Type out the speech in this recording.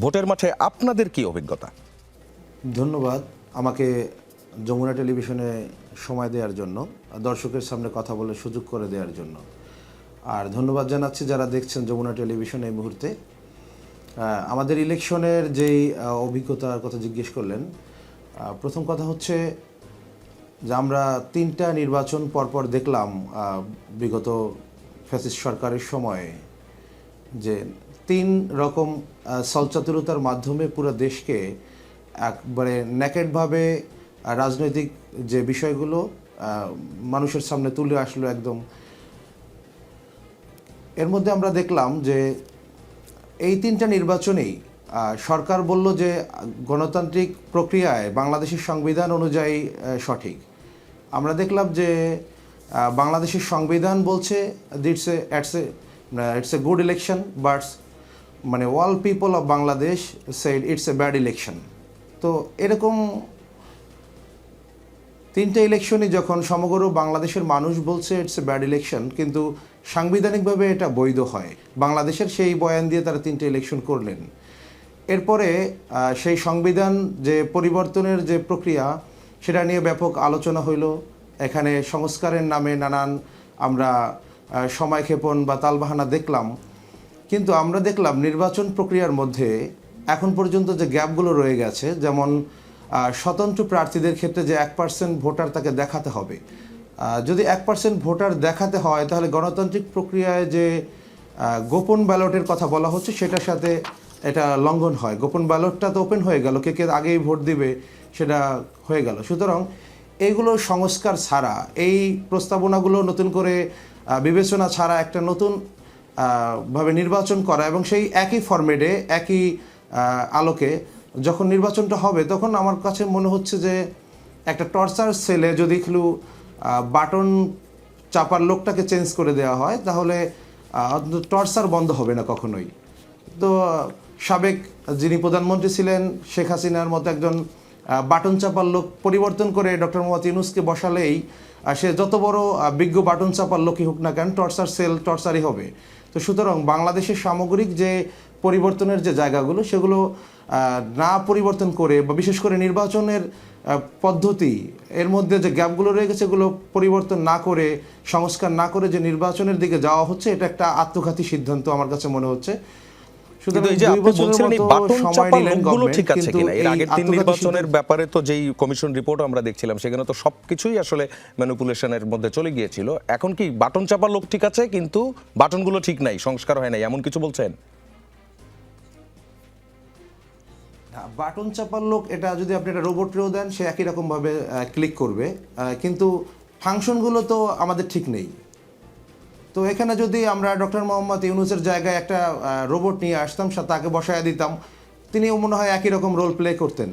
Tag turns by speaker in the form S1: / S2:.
S1: ভোটের মাঠে আপনাদের কি অভিজ্ঞতা?
S2: ধন্যবাদ আমাকে যমুনা টেলিভিশনে সময় দেওয়ার জন্য, দর্শকের সামনে কথা বলার সুযোগ করে দেওয়ার জন্য। আর ধন্যবাদ জানাচ্ছি যারা দেখছেন যমুনা টেলিভিশন এই মুহূর্তে। আমাদের ইলেকশনের যেই অভিজ্ঞতার কথা জিজ্ঞেস করলেন, প্রথম কথা হচ্ছে যে আমরা 3টা নির্বাচন পরপর দেখলাম বিগত ফ্যাসিস্ট সরকারের সময়ে, যে 3 রকম ছলচাতুরতার মাধ্যমে পুরো দেশকে একবারে ন্যাকেডভাবে রাজনৈতিক যে বিষয়গুলো মানুষের সামনে তুলে আসলো একদম। এর মধ্যে আমরা দেখলাম যে এই 3টা নির্বাচনেই সরকার বলল যে গণতান্ত্রিক প্রক্রিয়ায় বাংলাদেশের সংবিধান অনুযায়ী সঠিক। আমরা দেখলাম যে বাংলাদেশের সংবিধান বলছে it's a good election, but মানে all people of Bangladesh said it's a bad election. তো এরকম 3টে ইলেকশনই যখন সমগ্র বাংলাদেশের মানুষ বলছে ইটস এ ব্যাড ইলেকশন, কিন্তু সাংবিধানিকভাবে এটা বৈধ হয়, বাংলাদেশের সেই বয়ান দিয়ে তারা 3টে ইলেকশন করলেন। এরপরে সেই সংবিধান যে পরিবর্তনের যে প্রক্রিয়া, সেটা নিয়ে ব্যাপক আলোচনা হইল। এখানে সংস্কারের নামে নানান আমরা সময়ক্ষেপণ বা তালবাহানা দেখলাম, কিন্তু আমরা দেখলাম নির্বাচন প্রক্রিয়ার মধ্যে এখন পর্যন্ত যে গ্যাপগুলো রয়ে গেছে, যেমন স্বতন্ত্র প্রার্থীদের ক্ষেত্রে যে 1% ভোটার তাকে দেখাতে হবে, যদি 1% ভোটার দেখাতে হয় তাহলে গণতান্ত্রিক প্রক্রিয়ায় যে গোপন ব্যালটের কথা বলা হচ্ছে সেটার সাথে এটা লঙ্ঘন হয়। গোপন ব্যালটটা তো ওপেন হয়ে গেল, কে কে আগেই ভোট দিবে সেটা হয়ে গেল। সুতরাং এইগুলো সংস্কার ছাড়া, এই প্রস্তাবনাগুলো নতুন করে বিবেচনা ছাড়া একটা নতুন ভাবে নির্বাচন করা এবং সেই একই ফরম্যাটে একই আলোকে যখন নির্বাচনটা হবে, তখন আমার কাছে মনে হচ্ছে যে একটা টর্চার সেলে যদি একটু বাটন চাপার লোকটাকে চেঞ্জ করে দেওয়া হয় তাহলে টর্চার বন্ধ হবে না কখনোই। তো সাবেক যিনি প্রধানমন্ত্রী ছিলেন শেখ হাসিনার মতো একজন বাটন চাপার লোক পরিবর্তন করে ডক্টর মোহাম্মদ ইউনূসকে বসালেই সে যত বড় বিজ্ঞ বাটন চাপার লোকই হোক না কেন, টর্চার সেল টর্চারই হবে। তো সুতরাং বাংলাদেশের সামগ্রিক যে পরিবর্তনের যে জায়গাগুলো, সেগুলো না পরিবর্তন করে বা বিশেষ করে নির্বাচনের পদ্ধতি, এর মধ্যে যে গ্যাপগুলো রয়ে গেছে এগুলো পরিবর্তন না করে, সংস্কার না করে যে নির্বাচনের দিকে যাওয়া হচ্ছে, এটা একটা আত্মঘাতী সিদ্ধান্ত আমার কাছে মনে হচ্ছে।
S1: নির্বাচনের ব্যাপারে তো যেই কমিশন রিপোর্ট আমরা দেখছিলাম, সেখানে তো সবকিছুই আসলে ম্যানিপুলেশনের মধ্যে চলে গিয়েছিল। এখন কি বাটন চাপার লোক ঠিক আছে কিন্তু বাটনগুলো ঠিক নাই, সংস্কার হয় নাই, এমন কিছু বলছেন?
S2: বাটন চাপার লোক, এটা যদি আপনি একটা রোবটরেও দেন সে একই রকমভাবে ক্লিক করবে, কিন্তু ফাংশনগুলো তো আমাদের ঠিক নেই। তো এখানে যদি আমরা ডক্টর মোহাম্মদ ইউনূসের জায়গায় একটা রোবট নিয়ে আসতাম, তাকে বসায় দিতাম, তিনিও মনে হয় একই রকম রোল প্লে করতেন।